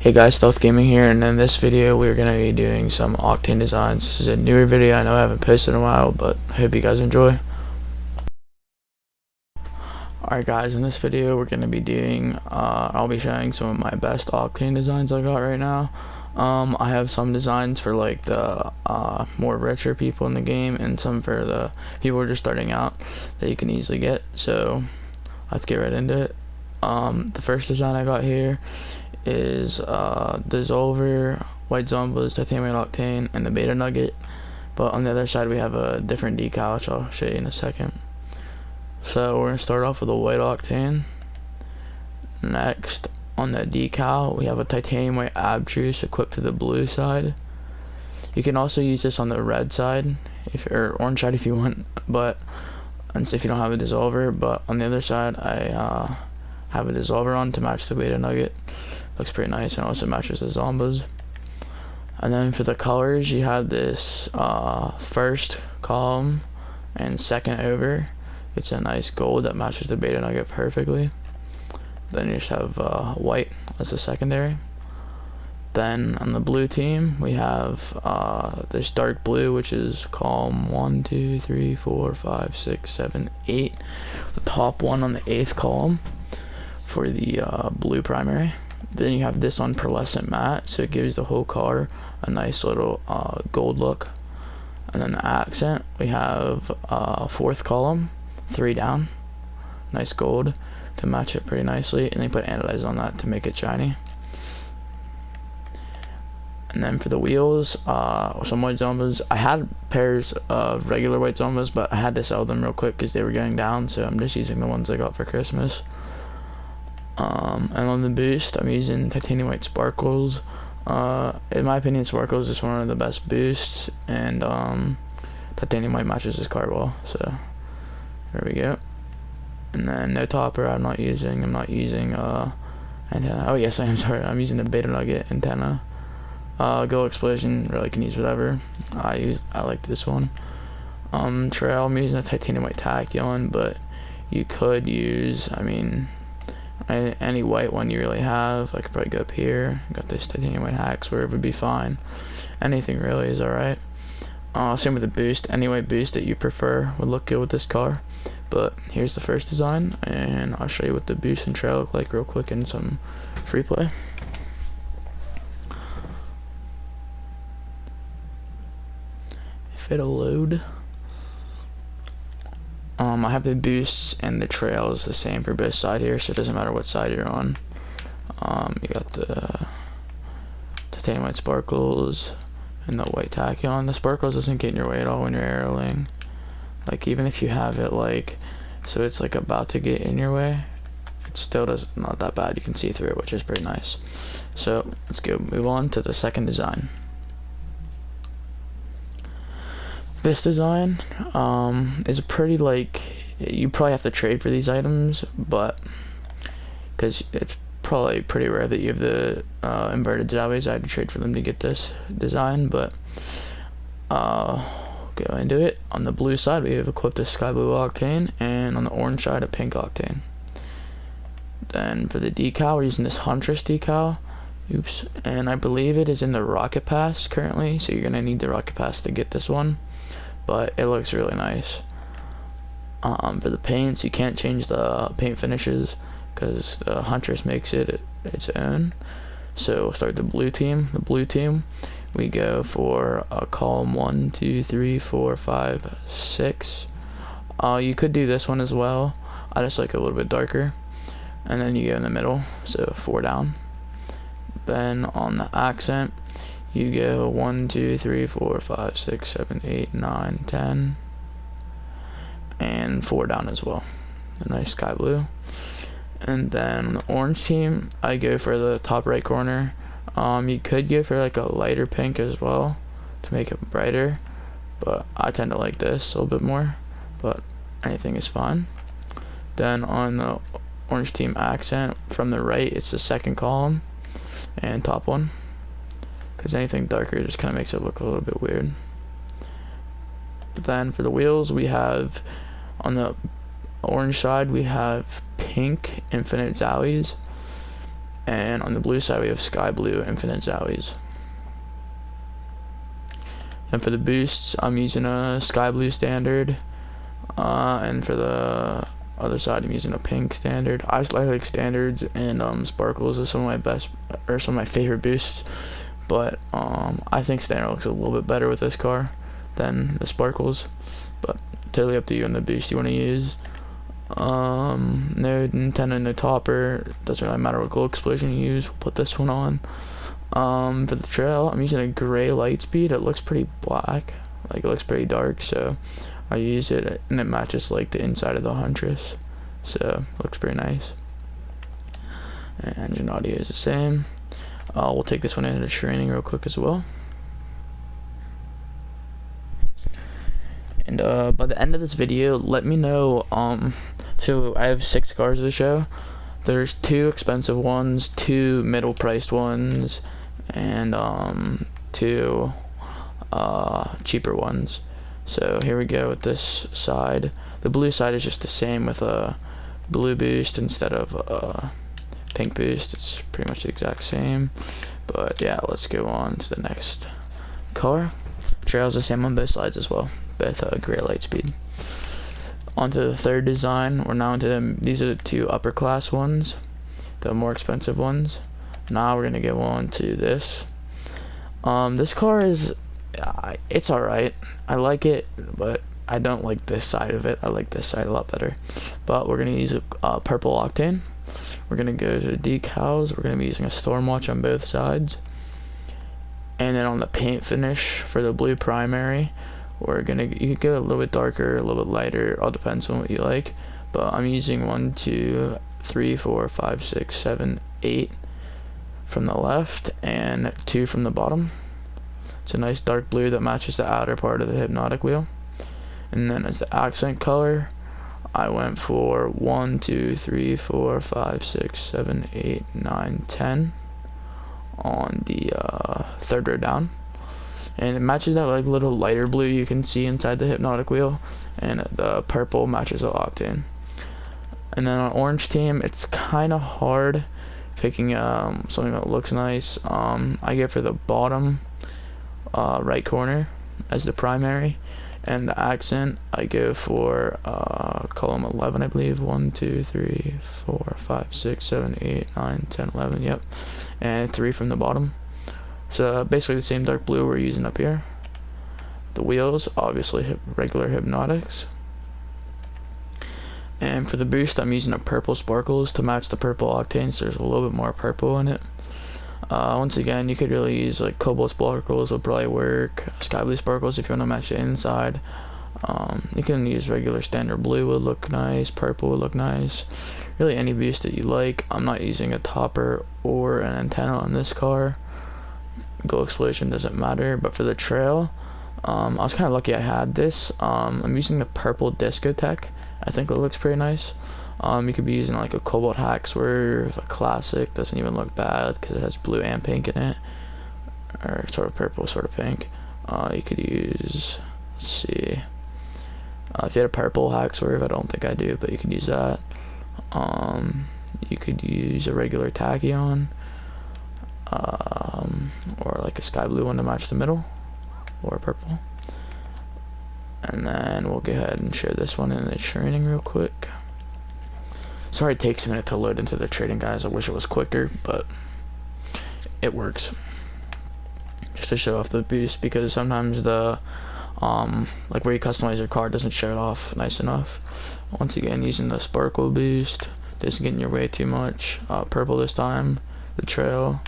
Hey guys, Stealth Gaming here, and in this video we're going to be doing some Octane designs. This is a newer video. I know I haven't posted in a while, but I hope you guys enjoy. Alright guys, in this video we're going to be doing, I'll be showing some of my best Octane designs I got right now. I have some designs for like the more richer people in the game, and some for the people who are just starting out that you can easily get. So let's get right into it. The first design I got here is Dissolver, White Zombies, Titanium Octane, and the Beta Nugget. But on the other side we have a different decal, which I'll show you in a second. So we're going to start off with a White Octane. Next, on the decal, we have a Titanium White Abstruse equipped to the blue side. You can also use this on the red side, or orange side if you want, but if you don't have a Dissolver. But on the other side, I have a Dissolver on to match the Beta Nugget. Looks pretty nice, and also matches the Zombies. And then for the colors, you have this first column and second over. It's a nice gold that matches the Beta Nugget perfectly. Then you just have white as the secondary. Then on the blue team, we have this dark blue, which is column 1, 2, 3, 4, 5, 6, 7, 8. The top one on the 8th column for the blue primary. Then you have this on pearlescent matte, so it gives the whole car a nice little gold look. And then the accent, we have 4th column, 3 down, nice gold to match it pretty nicely, and they put anodized on that to make it shiny. And then for the wheels, some White Zombies. I had pairs of regular White Zombies, but I had to sell them real quick because they were going down, so I'm just using the ones I got for Christmas. And on the boost, I'm using Titanium White Sparkles. In my opinion, Sparkles is one of the best boosts, and Titanium White matches this car well. So there we go. And then no topper. I'm not using antenna. Oh yes, I am. Sorry, I'm using the Beta Nugget antenna. Go Explosion really can use whatever. I like this one. Trail, I'm using a Titanium White Tachyon, but you could use, any white one you really have. I could probably go up here. Got this Titanium White Hacks, where it would be fine. Anything really is alright. Same with the boost. Any white boost that you prefer would look good with this car. But here's the first design, and I'll show you what the boost and trail look like real quick in some free play. If it'll load. I have the boosts and the trails the same for both sides here, so it doesn't matter what side you're on. You got the Titanium White Sparkles and the White Tachyon. The Sparkles doesn't get in your way at all when you're aeroling. Like, even if you have it like, so it's like about to get in your way, it still not that bad. You can see through it, which is pretty nice. So let's go move on to the second design. This design is pretty, like, you probably have to trade for these items, but because it's probably pretty rare that you have the inverted Zowies. I had to trade for them to get this design, but go into it. On the blue side, we have equipped a Sky Blue Octane, and on the orange side, a Pink Octane. Then for the decal, we're using this Huntress decal. Oops, and I believe it is in the Rocket Pass currently, so you're gonna need the Rocket Pass to get this one. But it looks really nice. For the paints, you can't change the paint finishes because the Huntress makes it its own. So we'll start the blue team. The blue team, we go for a column 1, 2, 3, 4, 5, 6. You could do this one as well. I just like it a little bit darker. And then you go in the middle, so 4 down. Then on the accent, you go 1, 2, 3, 4, 5, 6, 7, 8, 9, 10, and 4 down as well. A nice sky blue. And then the orange team, I go for the top right corner. You could go for like a lighter pink as well to make it brighter, but I tend to like this a little bit more, but anything is fine. Then on the orange team accent, from the right, it's the second column and top one, because anything darker just kind of makes it look a little bit weird. Then for the wheels, we have on the orange side, we have pink infinite Zowies, And on the blue side we have sky blue infinite zowies. And for the boosts, I'm using a sky blue standard, and for the other side I'm using a pink standard. I like standards and sparkles are some of my best, or some of my favorite boosts, but I think standard looks a little bit better with this car than the sparkles, but totally up to you on the boost you want to use. No antenna, no topper, doesn't really matter what glow explosion you use, we'll put this one on. For the trail, I'm using a gray light speed. It looks pretty black, like it looks pretty dark, so I use it and it matches like the inside of the Huntress, so it looks pretty nice. And engine audio is the same. We'll take this one into training real quick as well. And by the end of this video, let me know, so I have 6 cars to show. There's 2 expensive ones, 2 middle priced ones, and 2 cheaper ones. So here we go with this side. The blue side is just the same with a blue boost instead of a pink boost. It's pretty much the exact same. But yeah, let's go on to the next car. Trail's the same on both sides as well, both gray light speed. Onto the third design. We're now into them. These are the 2 upper class ones, the more expensive ones. Now we're gonna go on to this. This car is, it's alright. I like it, but I don't like this side of it. I like this side a lot better. But we're gonna use a purple Octane. We're gonna go to the decals. We're gonna be using a Stormwatch on both sides. And then on the paint finish for the blue primary, you could go a little bit darker, a little bit lighter, all depends on what you like. But I'm using 1, 2, 3, 4, 5, 6, 7, 8 from the left and 2 from the bottom. It's a nice dark blue that matches the outer part of the hypnotic wheel. And then as the accent color, I went for 1, 2, 3, 4, 5, 6, 7, 8, 9, 10 on the third row down. And it matches that like little lighter blue you can see inside the hypnotic wheel, and the purple matches the Octane. And then on orange team, it's kind of hard picking something that looks nice. I go for the bottom right corner as the primary, and the accent I go for column 11, I believe. 1, 2, 3, 4, 5, 6, 7, 8, 9, 10, 11, yep, and 3 from the bottom. So basically the same dark blue we're using up here. The wheels, obviously regular hypnotics. And for the boost, I'm using a purple sparkles to match the purple Octane, so there's a little bit more purple in it. Once again, you could really use like cobalt sparkles will probably work. Sky blue sparkles if you want to match the inside. You can use regular standard blue would look nice. Purple would look nice. Really any boost that you like. I'm not using a topper or an antenna on this car. Glow explosion doesn't matter. But for the trail, I was kind of lucky I had this. I'm using the purple discotheque. I think it looks pretty nice. You could be using like a cobalt hack swerve, a classic, doesn't even look bad because it has blue and pink in it, or sort of purple, sort of pink. You could use, let's see, if you had a purple hack swerve, I don't think I do, but you could use that. You could use a regular tachyon, or like a sky blue one to match the middle, or purple. And then we'll go ahead and share this one in the training real quick. Sorry it takes a minute to load into the trading, guys. I wish it was quicker, but it works. Just to show off the boost, because sometimes the like where you customize your car doesn't show it off nice enough. Once again, using the sparkle boost, doesn't get in your way too much. Purple this time, the trail,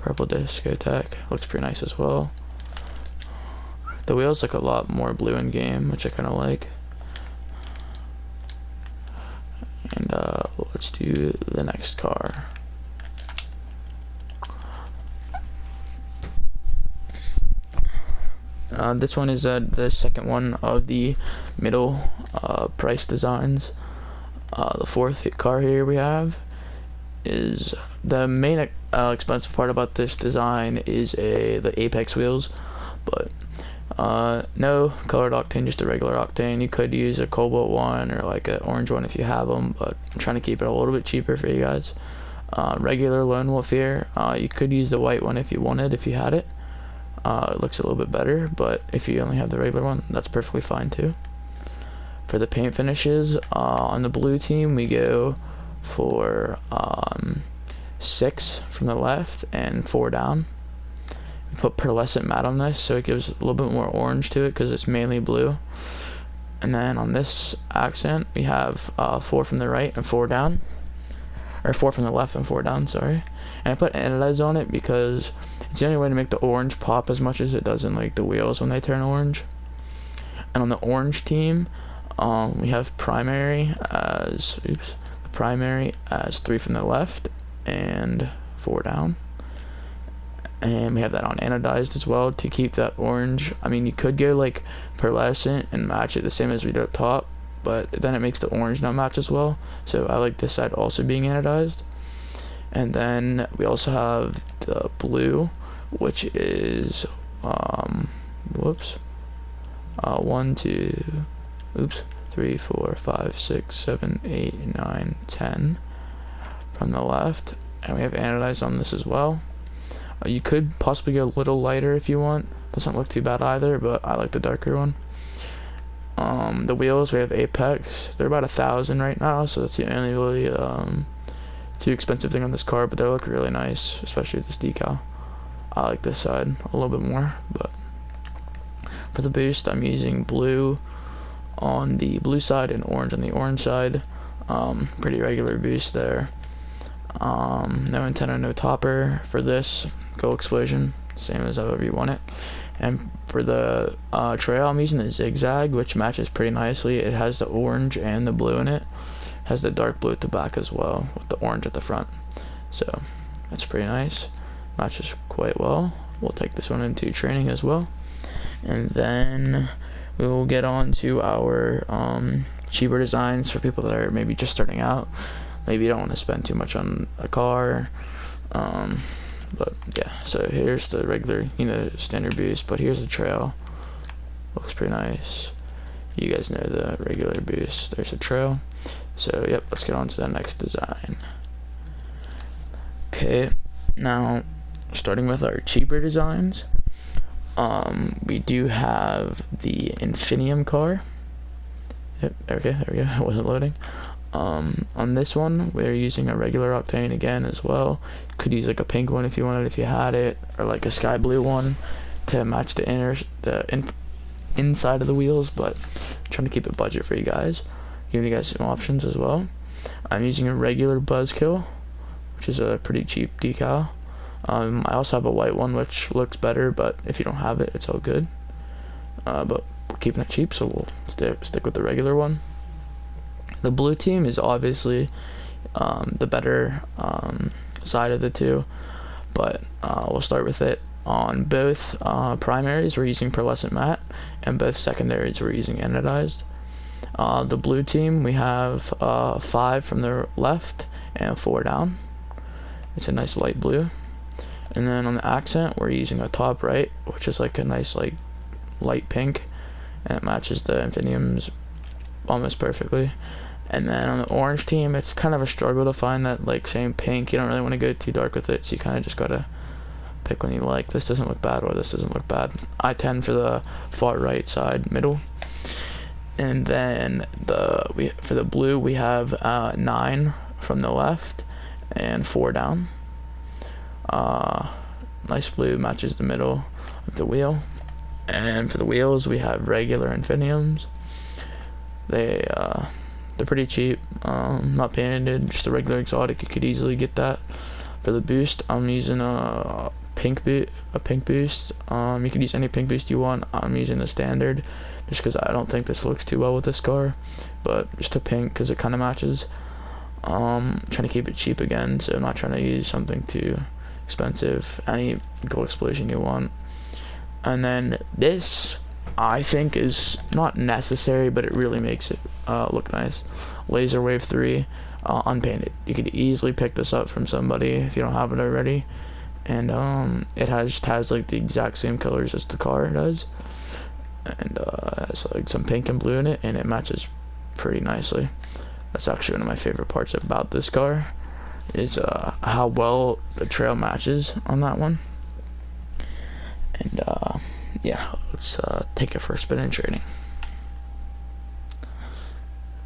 purple discotheque, looks pretty nice as well. The wheels look a lot more blue in game, which I kind of like. And let's do the next car. This one is the second one of the middle price designs. The fourth car here we have is the main expensive part about this design is the apex wheels, but no colored Octane, just a regular Octane. You could use a cobalt one or like an orange one if you have them, but I'm trying to keep it a little bit cheaper for you guys. Regular lone wolf here. You could use the white one if you wanted, if you had it. It looks a little bit better, but if you only have the regular one, that's perfectly fine too. For the paint finishes, on the blue team, we go for 6 from the left and 4 down. We put pearlescent matte on this, so it gives a little bit more orange to it because it's mainly blue. And then on this accent, we have 4 from the right and 4 down. Or 4 from the left and 4 down, sorry. And I put anodize on it because it's the only way to make the orange pop as much as it does in like the wheels when they turn orange. And on the orange team, we have primary as 3 from the left and 4 down. And we have that on anodized as well to keep that orange. I mean, you could go like pearlescent and match it the same as we did up top, but then it makes the orange not match as well. So I like this side also being anodized. And then we also have the blue, which is 1, 2, 3, 4, 5, 6, 7, 8, 9, 10 from the left. And we have anodized on this as well. You could possibly go a little lighter if you want. Doesn't look too bad either, but I like the darker one. The wheels, we have Apex. They're about 1,000 right now, so that's the only really too expensive thing on this car, but they look really nice, especially this decal. I like this side a little bit more. But for the boost, I'm using blue on the blue side and orange on the orange side. Pretty regular boost there. No antenna, no topper. For this, go explosion, same as however you want it. And for the trail, I'm using the zigzag, which matches pretty nicely. It has the orange and the blue in it. Has the dark blue at the back as well, with the orange at the front. So that's pretty nice. Matches quite well. We'll take this one into training as well. And then we will get on to our cheaper designs for people that are maybe just starting out. Maybe you don't want to spend too much on a car. But yeah, so here's the regular, standard boost, but here's the trail. Looks pretty nice. You guys know the regular boost. There's a trail. So yep, let's get on to the next design. Okay, now starting with our cheaper designs, we do have the Infinium car. Yep, okay, there we go. It wasn't loading. On this one, we're using a regular Octane again as well. Could use like a pink one if you wanted, if you had it, or like a sky blue one to match the inside of the wheels. But I'm trying to keep it budget for you guys, giving you guys some options as well. I'm using a regular buzzkill, which is a pretty cheap decal. I also have a white one which looks better, but if you don't have it, it's all good. But we're keeping it cheap, so we'll stick with the regular one. The blue team is obviously the better side of the two, but we'll start with it. On both primaries, we're using pearlescent matte, and both secondaries, we're using anodized. The blue team, we have 5 from the left and 4 down. It's a nice light blue. And then on the accent, we're using a top right, which is like a nice like light pink, and it matches the Infiniums almost perfectly. And then on the orange team, it's kind of a struggle to find that like same pink. You don't really want to go too dark with it, so you kind of just gotta pick one you like. This doesn't look bad, or this doesn't look bad. I tend for the far right side, middle. And then for the blue, we have 9 from the left and 4 down. Nice blue, matches the middle of the wheel. And for the wheels, we have regular Infiniums. They're pretty cheap, not painted, just a regular exotic. You could easily get that. For the boost, I'm using a pink boost. You could use any pink boost you want. I'm using the standard, just because I don't think this looks too well with this car, but just a pink because it kind of matches. Trying to keep it cheap again, so I'm not trying to use something too expensive. Any gold explosion you want. And then this, I think, is not necessary, but it really makes it look nice. Laser Wave 3, unpainted. You could easily pick this up from somebody if you don't have it already. And it has like the exact same colors as the car does. And it has like some pink and blue in it, and it matches pretty nicely. That's actually one of my favorite parts about this car. is how well the trail matches on that one. And yeah, let's take it for a spin in training.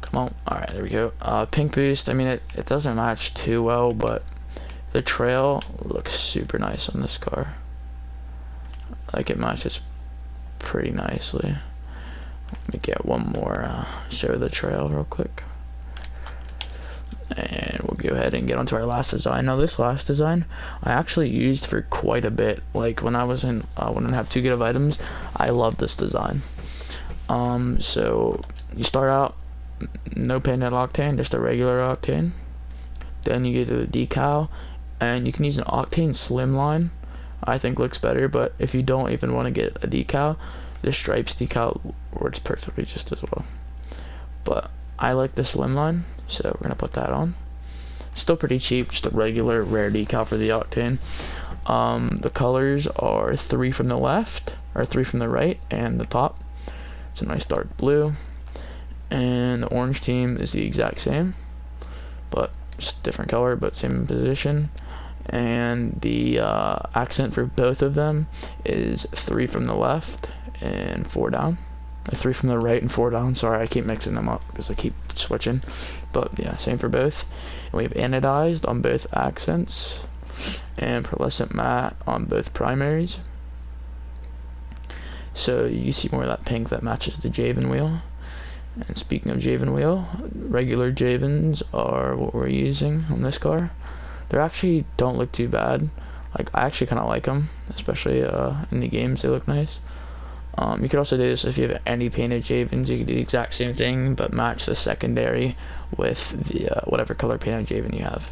Come on. Alright, there we go. Pink boost, I mean, it doesn't match too well, but the trail looks super nice on this car. Like, it matches pretty nicely. Let me get one more show the trail real quick. And we'll go ahead and get onto our last design. Now this last design I actually used for quite a bit. Like when I was in when I have 2 good of items, I love this design. So you start out no painted Octane, just a regular Octane. Then you get to the decal, and you can use an Octane slimline. I think looks better, but if you don't even want to get a decal, the stripes decal works perfectly just as well. But I like the slimline, so we're gonna put that on. Still pretty cheap, just a regular rare decal for the Octane. The colors are 3 from the left, or 3 from the right, and the top. It's a nice dark blue. And the orange team is the exact same, but just different color, but same position. And the accent for both of them is 3 from the left and 4 down. 3 from the right and 4 down. Sorry, I keep mixing them up because I keep switching. But yeah, same for both. And we have anodized on both accents and pearlescent matte on both primaries. So you see more of that pink that matches the Javen wheel. And speaking of Javen wheel, regular Javens are what we're using on this car. They actually don't look too bad. Like, I actually kind of like them, especially in the games. They look nice. You could also do this if you have any painted Javens. You could do the exact same thing, but match the secondary with the whatever color painted Javen you have.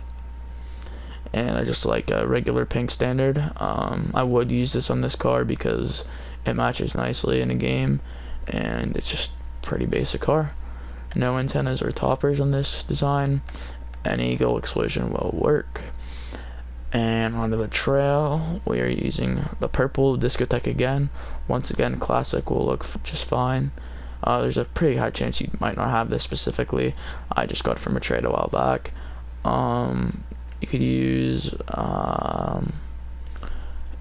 And I just like a regular pink standard. I would use this on this car because it matches nicely in a game, and it's just pretty basic car. No antennas or toppers on this design. An eagle explosion will work. And onto the trail, we are using the purple discotheque again. Once again, classic will look just fine. There's a pretty high chance you might not have this specifically. I just got it from a trade a while back. You could use the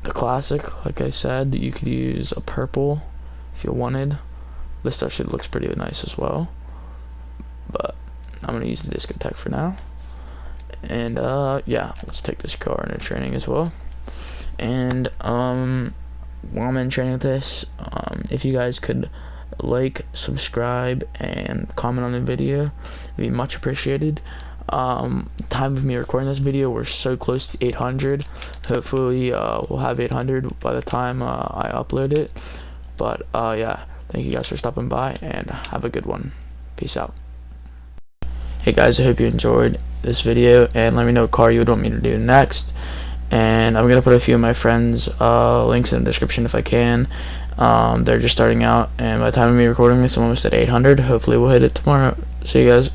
classic, like I said. You could use a purple if you wanted. This actually looks pretty nice as well, but I'm gonna use the discotheque for now. And yeah, let's take this car into training as well. And while I'm in training with this, if you guys could like, subscribe, and comment on the video, it'd be much appreciated. Time of me recording this video, we're so close to 800. Hopefully we'll have 800 by the time I upload it. But yeah, thank you guys for stopping by, and have a good one. Peace out. Hey guys, I hope you enjoyed this video, and let me know what car you would want me to do next. And I'm gonna put a few of my friends links in the description if I can. They're just starting out, and by the time of me recording this, I'm almost at 800. Hopefully we'll hit it tomorrow. See you guys.